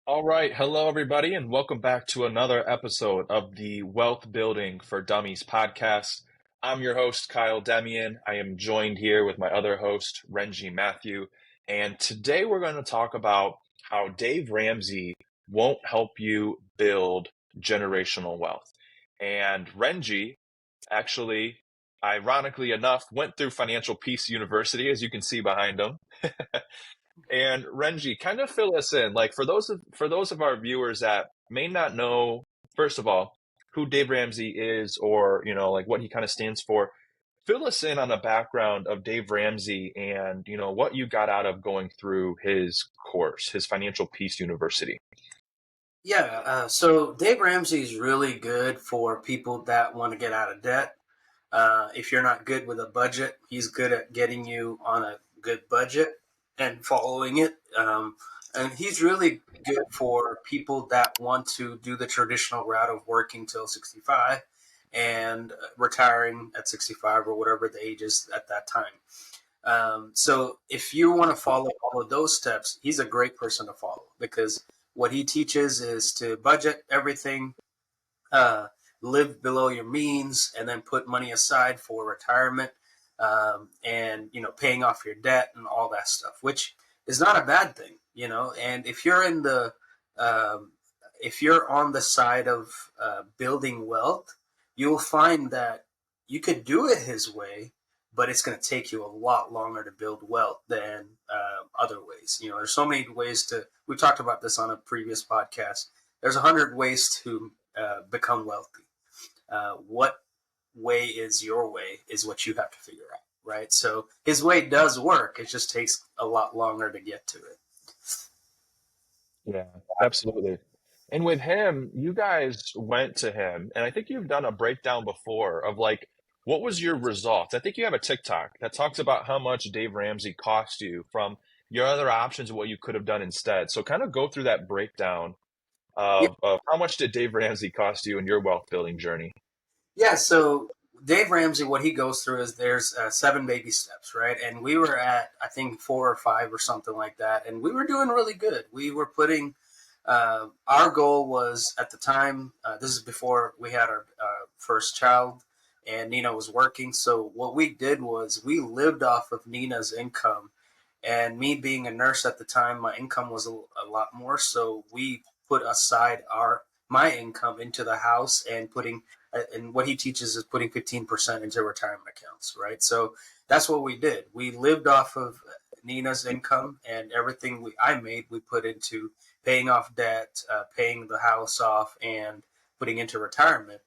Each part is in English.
All right. Hello, everybody, and welcome back to another episode of the Wealth Building for Dummies podcast. I'm your host, Kyle Demian. I am joined here with my other host, Renji Matthew. And today we're going to talk about how Dave Ramsey won't help you build generational wealth. And Renji actually, ironically enough, went through Financial Peace University, as you can see behind him. And Renji, kind of fill us in, like for those of our viewers that may not know, first of all, who Dave Ramsey is, or like what he kind of stands for. Fill us in on the background of Dave Ramsey and what you got out of going through his course, his Financial Peace University. So Dave Ramsey is really good for people that want to get out of debt. If you're not good with a budget, he's good at getting you on a good budget and following it. And he's really good for people that want to do the traditional route of working till 65 and retiring at 65 or whatever the age is at that time. So if you want to follow all of those steps, he's a great person to follow because what he teaches is to budget everything, uh, live below your means, and then put money aside for retirement, and paying off your debt and all that stuff, which is not a bad thing. And um, if you're on the side of building wealth, you'll find that you could do it his way, but it's going to take you a lot longer to build wealth than other ways. There's so many ways to. We talked about this on a previous podcast. There's 100 ways to become wealthy. What way is your way is what you have to figure out, right? So his way does work. It just takes a lot longer to get to it. Yeah, absolutely. And with him, you guys went to him, and I think you've done a breakdown before of like, what was your results? I think you have a TikTok that talks about how much Dave Ramsey cost you from your other options of what you could have done instead. So kind of go through that breakdown Yeah, of how much did Dave Ramsey cost you in your wealth building journey? yeah. So Dave Ramsey, what he goes through is there's 7 baby steps, right? And we were at I think 4 or 5 or something like that, and we were doing really good. We were putting our goal was at the time. This is before we had our first child, and Nina was working. So what we did was we lived off of Nina's income, and me being a nurse at the time, my income was a lot more. So we put aside our my income into the house and putting. And what he teaches is putting 15% into retirement accounts, right? So that's what we did. We lived off of Nina's income, and everything I made, we put into paying off debt, paying the house off, and putting into retirement.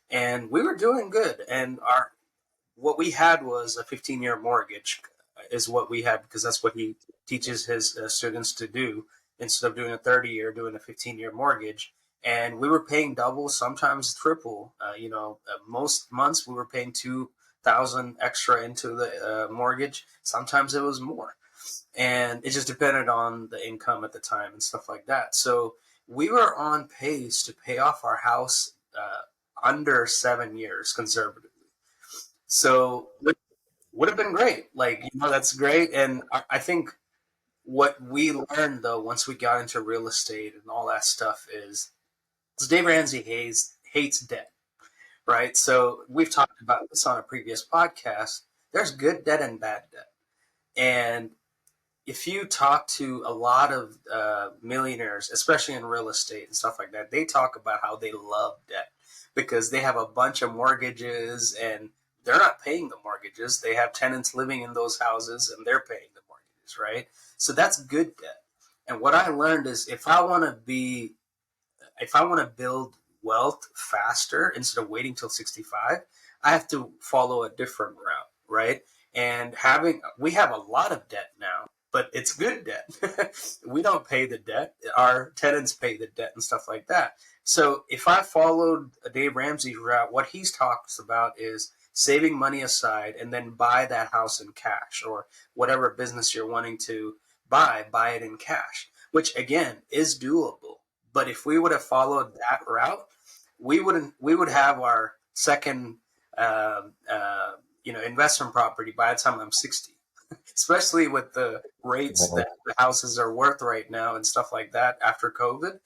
And we were doing good. And our what we had was a 15-year mortgage, is what we had, because that's what he teaches his students to do. Instead of doing a 30-year, doing a 15-year mortgage. And we were paying double, sometimes triple. Most months we were paying 2,000 extra into the mortgage. Sometimes it was more, and it just depended on the income at the time and stuff like that. So we were on pace to pay off our house under 7 years conservatively. So it would have been great. That's great. And I think what we learned though, once we got into real estate and all that stuff, is Dave Ramsey hates debt, right? So we've talked about this on a previous podcast. There's good debt and bad debt. And if you talk to a lot of millionaires, especially in real estate and stuff like that, they talk about how they love debt because they have a bunch of mortgages and they're not paying the mortgages. They have tenants living in those houses and they're paying the mortgages, right? So that's good debt. And what I learned is if I want to build wealth faster instead of waiting till 65, I have to follow a different route, right? And we have a lot of debt now, but it's good debt. We don't pay the debt. Our tenants pay the debt and stuff like that. So if I followed Dave Ramsey's route, what he talks about is saving money aside and then buy that house in cash, or whatever business you're wanting to buy it in cash, which again is doable. But if we would have followed that route, we would have our second investment property by the time I'm 60. especially with the rates that the houses are worth right now and stuff like that after COVID.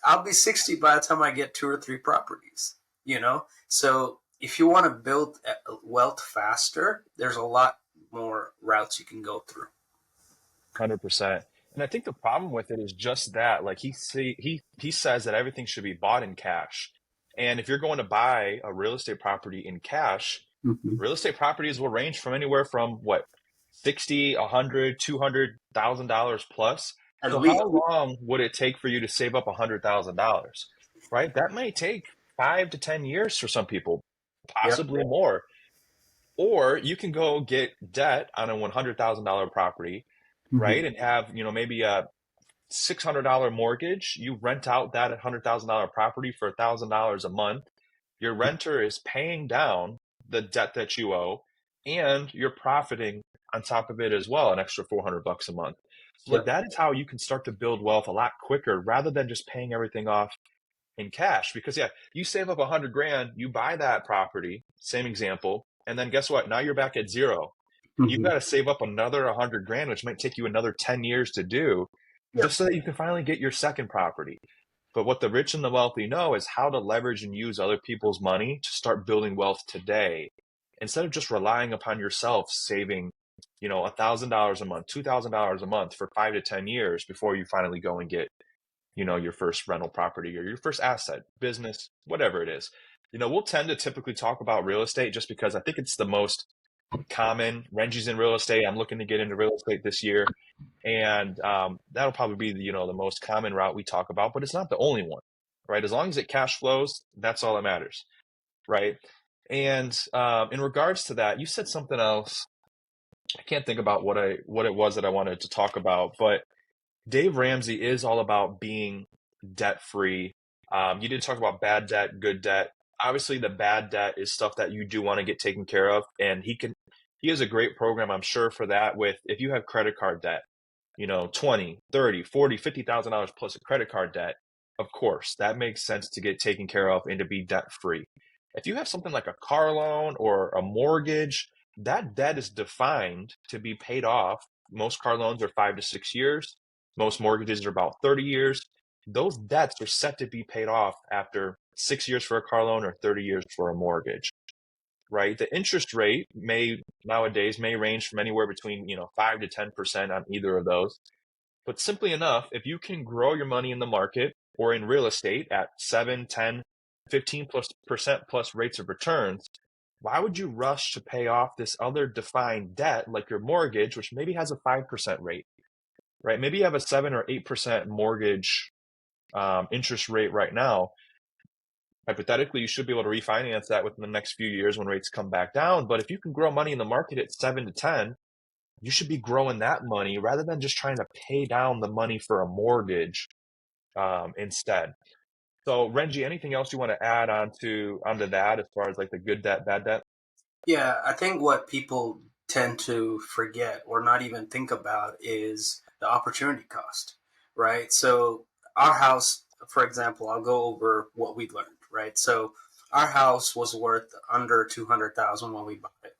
I'll be 60 by the time I get 2 or 3 properties, you know? So if you want to build wealth faster, there's a lot more routes you can go through. 100%. And I think the problem with it is just that, like he says that everything should be bought in cash. And if you're going to buy a real estate property in cash, Mm-hmm. real estate properties will range from anywhere from what, 60, 100, $200,000 plus. At So how least. long would it take for you to save up $100,000? Right? That may take 5 to 10 years for some people, Yeah. possibly more. Or you can go get debt on a $100,000 property, Mm-hmm. right? And have, maybe a $600 mortgage. You rent out that $100,000 property for $1,000 a month. Your renter is paying down the debt that you owe, and you're profiting on top of it as well, an extra $400 a month. So like Yep. that is how you can start to build wealth a lot quicker rather than just paying everything off in cash. Because yeah, you save up 100 grand, you buy that property, same example, and then guess what? Now you're back at zero. You've Mm-hmm. got to save up another 100 grand, which might take you another 10 years to do, Yep. just so that you can finally get your second property. But what the rich and the wealthy know is how to leverage and use other people's money to start building wealth today, instead of just relying upon yourself saving, $1,000 a month, $2,000 a month for 5 to 10 years before you finally go and get, your first rental property or your first asset, business, whatever it is. We'll tend to typically talk about real estate just because I think it's the most common. Renji's in real estate. I'm looking to get into real estate this year. And that'll probably be the most common route we talk about, but it's not the only one, right? As long as it cash flows, that's all that matters, right? And in regards to that, you said something else. I can't think about what it was that I wanted to talk about, but Dave Ramsey is all about being debt free. You did talk about bad debt, good debt. Obviously, the bad debt is stuff that you do want to get taken care of, and he has a great program, I'm sure, for that. With if you have credit card debt, 20, 30, 40, $50,000 plus a credit card debt, of course, that makes sense to get taken care of and to be debt free. If you have something like a car loan or a mortgage, that debt is defined to be paid off. Most car loans are 5 to 6 years. Most mortgages are about 30 years. Those debts are set to be paid off after 6 years for a car loan or 30 years for a mortgage, right? The interest rate nowadays may range from anywhere between 5 to 10% on either of those. But simply enough, if you can grow your money in the market or in real estate at 7, 10, 15 plus percent plus rates of returns, why would you rush to pay off this other defined debt like your mortgage, which maybe has a 5% rate, right? Maybe you have a 7 or 8% mortgage interest rate right now. Hypothetically, you should be able to refinance that within the next few years when rates come back down. But if you can grow money in the market at 7 to 10, you should be growing that money rather than just trying to pay down the money for a mortgage instead. So, Renji, anything else you want to add onto that as far as like the good debt, bad debt? Yeah, I think what people tend to forget or not even think about is the opportunity cost, right? So our house, for example, I'll go over what we learned, right? So our house was worth under 200,000 when we bought it,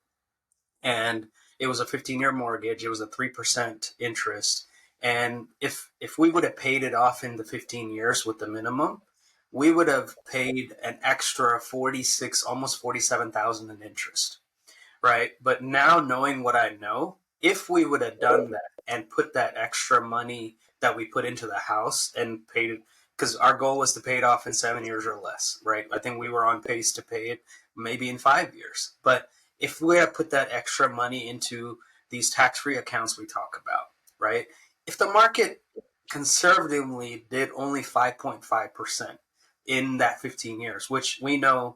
and it was a 15-year mortgage. It was a 3% interest, and if we would have paid it off in the 15 years with the minimum, we would have paid an extra 46, almost 47,000 in interest, right? But now knowing what I know, if we would have done that and put that extra money that we put into the house and paid it, because our goal was to pay it off in 7 years or less, right? I think we were on pace to pay it maybe in 5 years. But if we had put that extra money into these tax-free accounts we talk about, right? If the market conservatively did only 5.5% in that 15 years, which we know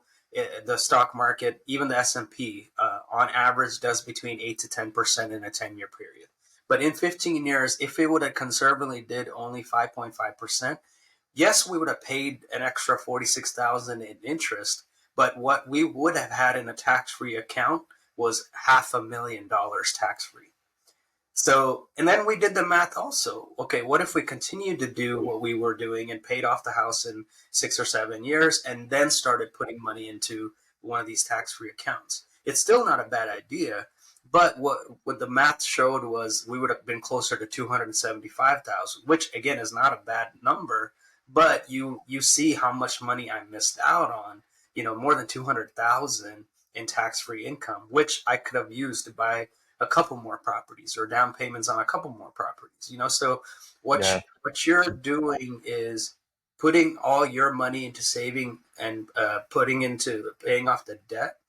the stock market, even the S&P, on average does between 8 to 10% in a 10-year period. But in 15 years, if it would have conservatively did only 5.5%, yes, we would have paid an extra 46,000 in interest, but what we would have had in a tax-free account was $500,000 tax-free. So, and then we did the math also. Okay, what if we continued to do what we were doing and paid off the house in 6 or 7 years and then started putting money into one of these tax free accounts? It's still not a bad idea, But what the math showed was we would have been closer to 275,000, which again is not a bad number. But you see how much money I missed out on. More than 200,000 in tax free income, which I could have used to buy a couple more properties or down payments on a couple more properties. So what Yeah. what you're doing is putting all your money into saving and putting into paying off the debt,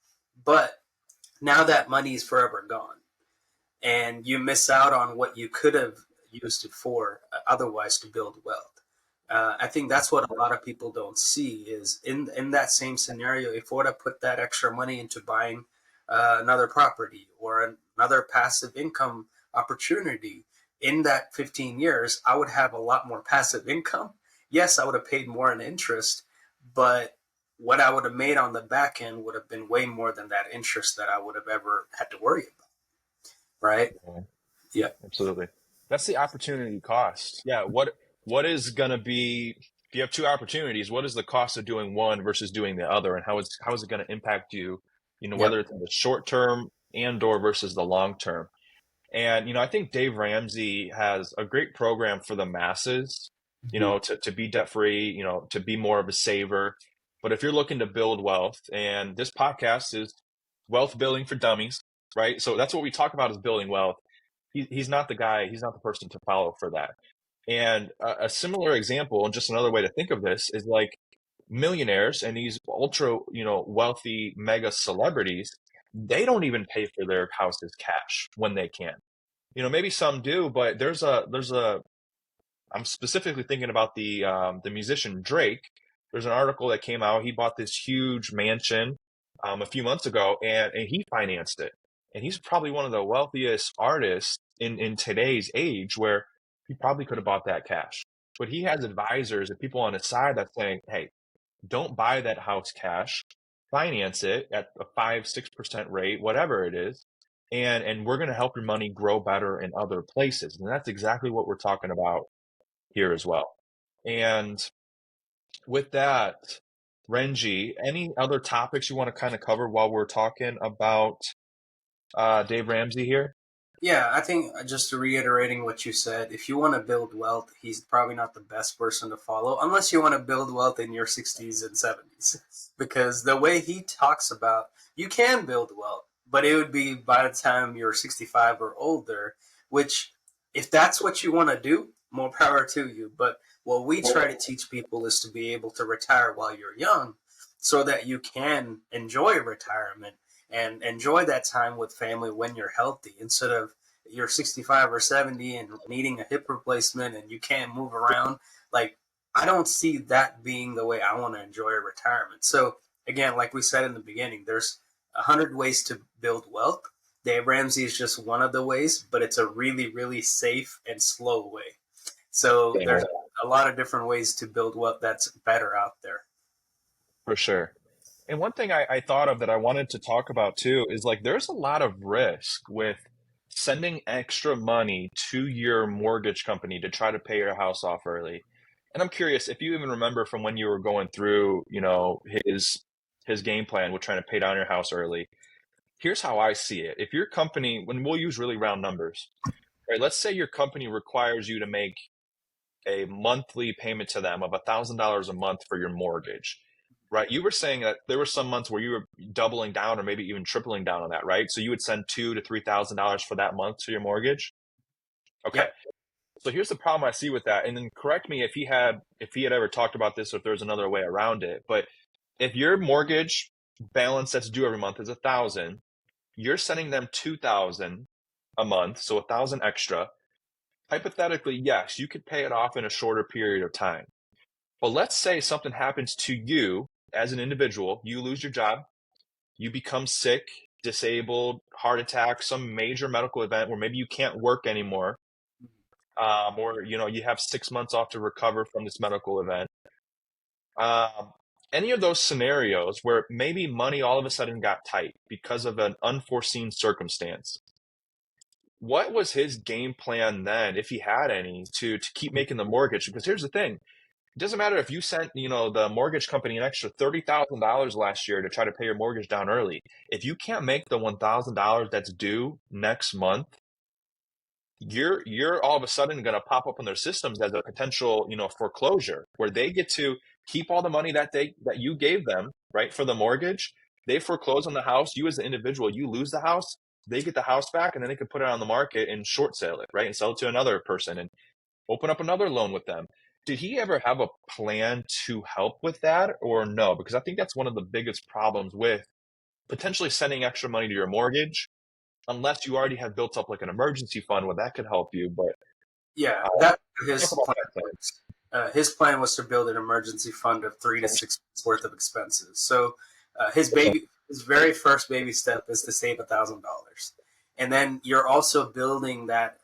but now that money is forever gone, and you miss out on what you could have used it for otherwise to build wealth. I think that's what a lot of people don't see is in that same scenario. If I would have put that extra money into buying another property or another passive income opportunity in that 15 years, I would have a lot more passive income. Yes, I would have paid more in interest, but what I would have made on the back end would have been way more than that interest that I would have ever had to worry about. Right? Yeah, Yeah. absolutely. That's the opportunity cost. Yeah. What is gonna be if you have two opportunities, what is the cost of doing one versus doing the other, and how is it gonna impact you, Yep. whether it's in the short term and or versus the long term. And, I think Dave Ramsey has a great program for the masses, Mhm. to be debt free, to be more of a saver. But if you're looking to build wealth, and this podcast is wealth building for dummies, right? So that's what we talk about is building wealth. He's not the guy, he's not the person to follow for that. And a similar example, and just another way to think of this, is like millionaires and these ultra, wealthy mega celebrities, they don't even pay for their houses cash when they can. Maybe some do, but there's a I'm specifically thinking about the musician Drake. There's an article that came out. He bought this huge mansion a few months ago, and he financed it. And he's probably one of the wealthiest artists in today's age, where he probably could have bought that cash. But he has advisors and people on his side that's saying, "Hey, don't buy that house cash, finance it at a 5-6% rate, whatever it is, and we're going to help your money grow better in other places." And that's exactly what we're talking about here as well. And with that, Renji, any other topics you want to kind of cover while we're talking about Dave Ramsey here? Yeah, I think just to reiterating what you said, if you want to build wealth, he's probably not the best person to follow unless you want to build wealth in your 60s and 70s. Because the way he talks about you can build wealth, but it would be by the time you're 65 or older, which if that's what you want to do, more power to you. But what we try to teach people is to be able to retire while you're young so that you can enjoy retirement and enjoy that time with family when you're healthy instead of you're 65 or 70 and needing a hip replacement and you can't move around. Like, I don't see that being the way I want to enjoy a retirement. So again, like we said in the beginning, there's 100 ways to build wealth. Dave Ramsey is just one of the ways, but it's a really, really safe and slow way. So Yeah, there's a lot of different ways to build wealth that's better out there. for sure. And one thing I thought of that I wanted to talk about too is like there's a lot of risk with sending extra money to your mortgage company to try to pay your house off early. And I'm curious if you even remember from when you were going through, his game plan with trying to pay down your house early. Here's how I see it. If your company, when we'll use really round numbers, right? Let's say your company requires you to make a monthly payment to them of $1,000 a month for your mortgage, right? You were saying that there were some months where you were doubling down or maybe even tripling down on that, right? So you would send $2,000 to $3,000 for that month to your mortgage. Okay. Yep. So here's the problem I see with that. And then correct me if he had ever talked about this or if there's another way around it. But if your mortgage balance that's due every month is 1,000, you're sending them 2,000 a month, so 1,000 extra. Hypothetically, yes, you could pay it off in a shorter period of time. But let's say something happens to you as an individual, you lose your job, you become sick, disabled, heart attack, some major medical event where maybe you can't work anymore, or you have 6 months off to recover from this medical event. Um, any of those scenarios where maybe money all of a sudden got tight because of an unforeseen circumstance. What was his game plan then, if he had any, to keep making the mortgage? Because here's the thing. It doesn't matter if you sent, the mortgage company an extra $30,000 last year to try to pay your mortgage down early. If you can't make the $1,000 that's due next month, you're all of a sudden going to pop up on their systems as a potential, foreclosure, where they get to keep all the money that you gave them, right, for the mortgage. They foreclose on the house. You as an individual, you lose the house. They get the house back, and then they can put it on the market and short sale it, right, and sell it to another person and open up another loan with them. Did he ever have a plan to help with that or no? Because I think that's one of the biggest problems with potentially sending extra money to your mortgage, unless you already have built up like an emergency fund where that could help you. But Yeah, uh, that talk his about plan that plan. was. His plan was to build an emergency fund of 3 to 6 months worth of expenses. So his very first baby step is to save $1,000, and then you're also building that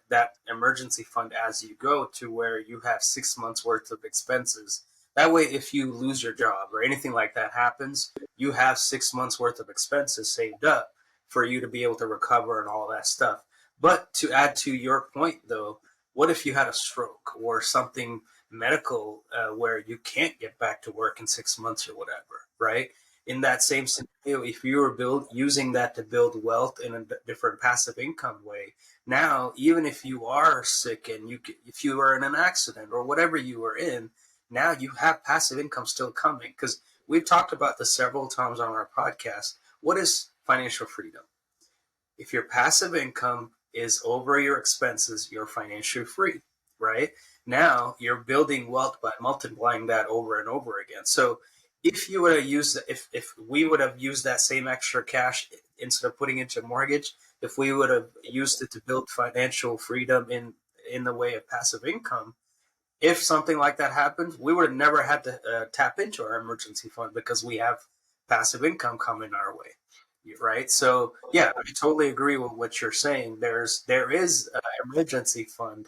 emergency fund as you go to where you have 6 months worth of expenses. That way, if you lose your job or anything like that happens, you have 6 months worth of expenses saved up for you to be able to recover and all that stuff. But to add to your point, though, what if you had a stroke or something medical where you can't get back to work in 6 months or whatever, right? In that same scenario, if you were using that to build wealth in a different passive income way, now even if you are sick and if you were in an accident or whatever you were in, now you have passive income still coming. Because we've talked about this several times on our podcast. What is financial freedom? If your passive income is over your expenses, you're financially free, right? Now you're building wealth by multiplying that over and over again. So if you would have used, if we would have used that same extra cash instead of putting it into a mortgage, if we would have used it to build financial freedom in the way of passive income, if something like that happens, we would have never had to tap into our emergency fund because we have passive income coming our way, right? So yeah, I totally agree with what you're saying. There is an emergency fund,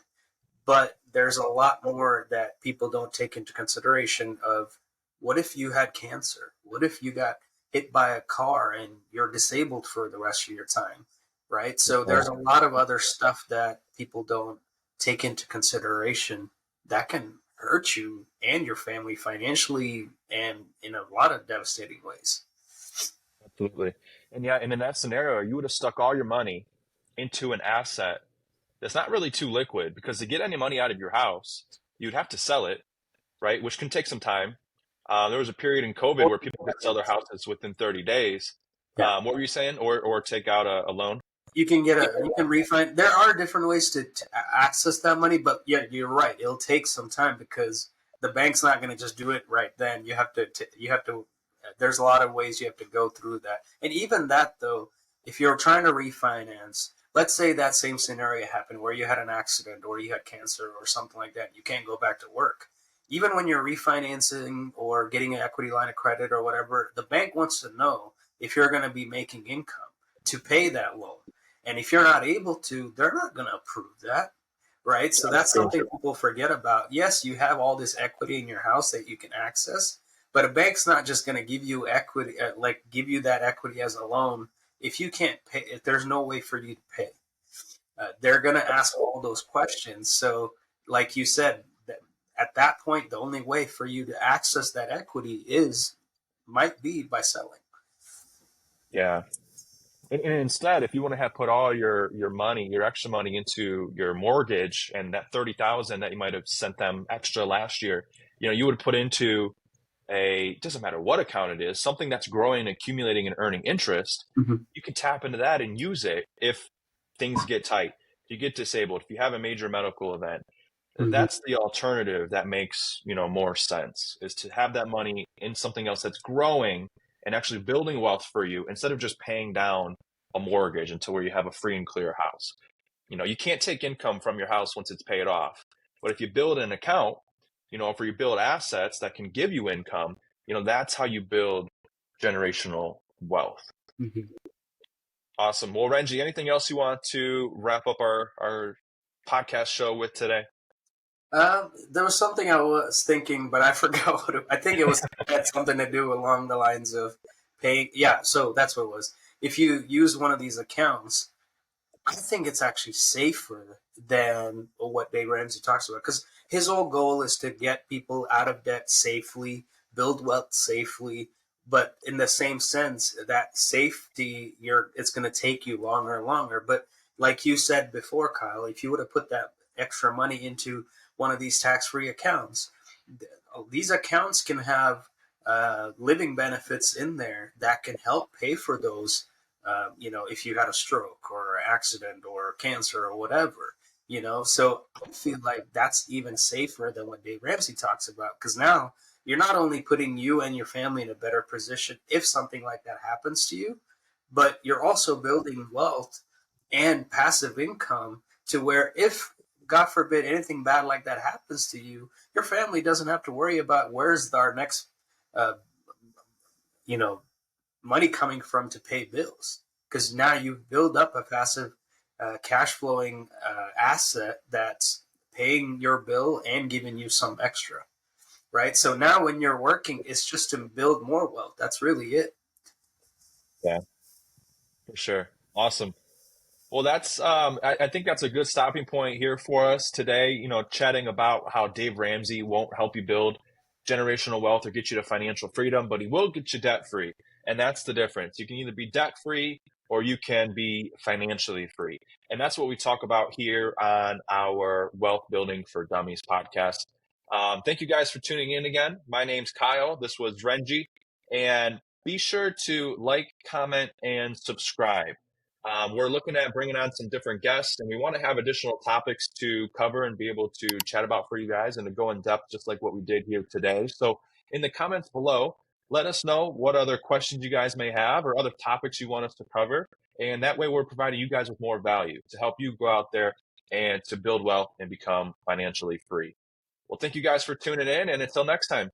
but there's a lot more that people don't take into consideration of what if you had cancer? What if you got hit by a car and you're disabled for the rest of your time, right? So there's a lot of other stuff that people don't take into consideration that can hurt you and your family financially and in a lot of devastating ways. Absolutely. And yeah, and in that scenario, you would have stuck all your money into an asset that's not really too liquid, because to get any money out of your house, you'd have to sell it, right? Which can take some time. There was a period in COVID where people could sell their houses within 30 days. Yeah. What were you saying? Or take out a loan? You can refinance. There are different ways to access that money, but yeah, you're right. It'll take some time because the bank's not going to just do it right then. You have to. There's a lot of ways you have to go through that, and even that though, if you're trying to refinance, let's say that same scenario happened where you had an accident or you had cancer or something like that, you can't go back to work. Even when you're refinancing or getting an equity line of credit or whatever, the bank wants to know if you're going to be making income to pay that loan. And if you're not able to, they're not going to approve that, right? So that's something people forget about. Yes, you have all this equity in your house that you can access, but a bank's not just going to give you equity, like give you that equity as a loan if you can't pay. If there's no way for you to pay, they're going to ask all those questions. So, like you said, at that point, the only way for you to access that equity might be by selling. Yeah. And instead, if you want to have put all your money, your extra money into your mortgage, and that 30,000 that you might have sent them extra last year, you would put into doesn't matter what account it is, something that's growing, accumulating, and earning interest. Mm-hmm. You can tap into that and use it if things get tight, if you get disabled, if you have a major medical event. Mm-hmm. That's the alternative that makes, more sense, is to have that money in something else that's growing and actually building wealth for you, instead of just paying down a mortgage until where you have a free and clear house. You can't take income from your house once it's paid off. But if you build an account, if you build assets that can give you income, that's how you build generational wealth. Mm-hmm. Awesome. Well, Renji, anything else you want to wrap up our podcast show with today? There was something I was thinking, but I forgot I think it had something to do along the lines of paying. Yeah, so that's what it was. If you use one of these accounts, I think it's actually safer than what Dave Ramsey talks about. Because his whole goal is to get people out of debt safely, build wealth safely. But in the same sense, that safety, it's going to take you longer and longer. But like you said before, Kyle, if you would have put that extra money into one of these tax-free accounts, these accounts can have living benefits in there that can help pay for those. If you had a stroke or an accident or cancer or whatever, so I feel like that's even safer than what Dave Ramsey talks about, because now you're not only putting you and your family in a better position if something like that happens to you, but you're also building wealth and passive income to where if, God forbid, anything bad like that happens to you, your family doesn't have to worry about where's our next, uh, you know, money coming from to pay bills, because now you build up a passive cash flowing asset that's paying your bill and giving you some extra, right? So now when you're working, it's just to build more wealth. That's really it. Yeah, for sure. Awesome. Well, I think that's a good stopping point here for us today, chatting about how Dave Ramsey won't help you build generational wealth or get you to financial freedom, but he will get you debt free. And that's the difference. You can either be debt free or you can be financially free. And that's what we talk about here on our Wealth Building for Dummies podcast. Thank you guys for tuning in again. My name's Kyle. This was Renji. And be sure to like, comment, and subscribe. We're looking at bringing on some different guests, and we want to have additional topics to cover and be able to chat about for you guys and to go in depth, just like what we did here today. So in the comments below, let us know what other questions you guys may have or other topics you want us to cover. And that way we're providing you guys with more value to help you go out there and to build wealth and become financially free. Well, thank you guys for tuning in, and until next time.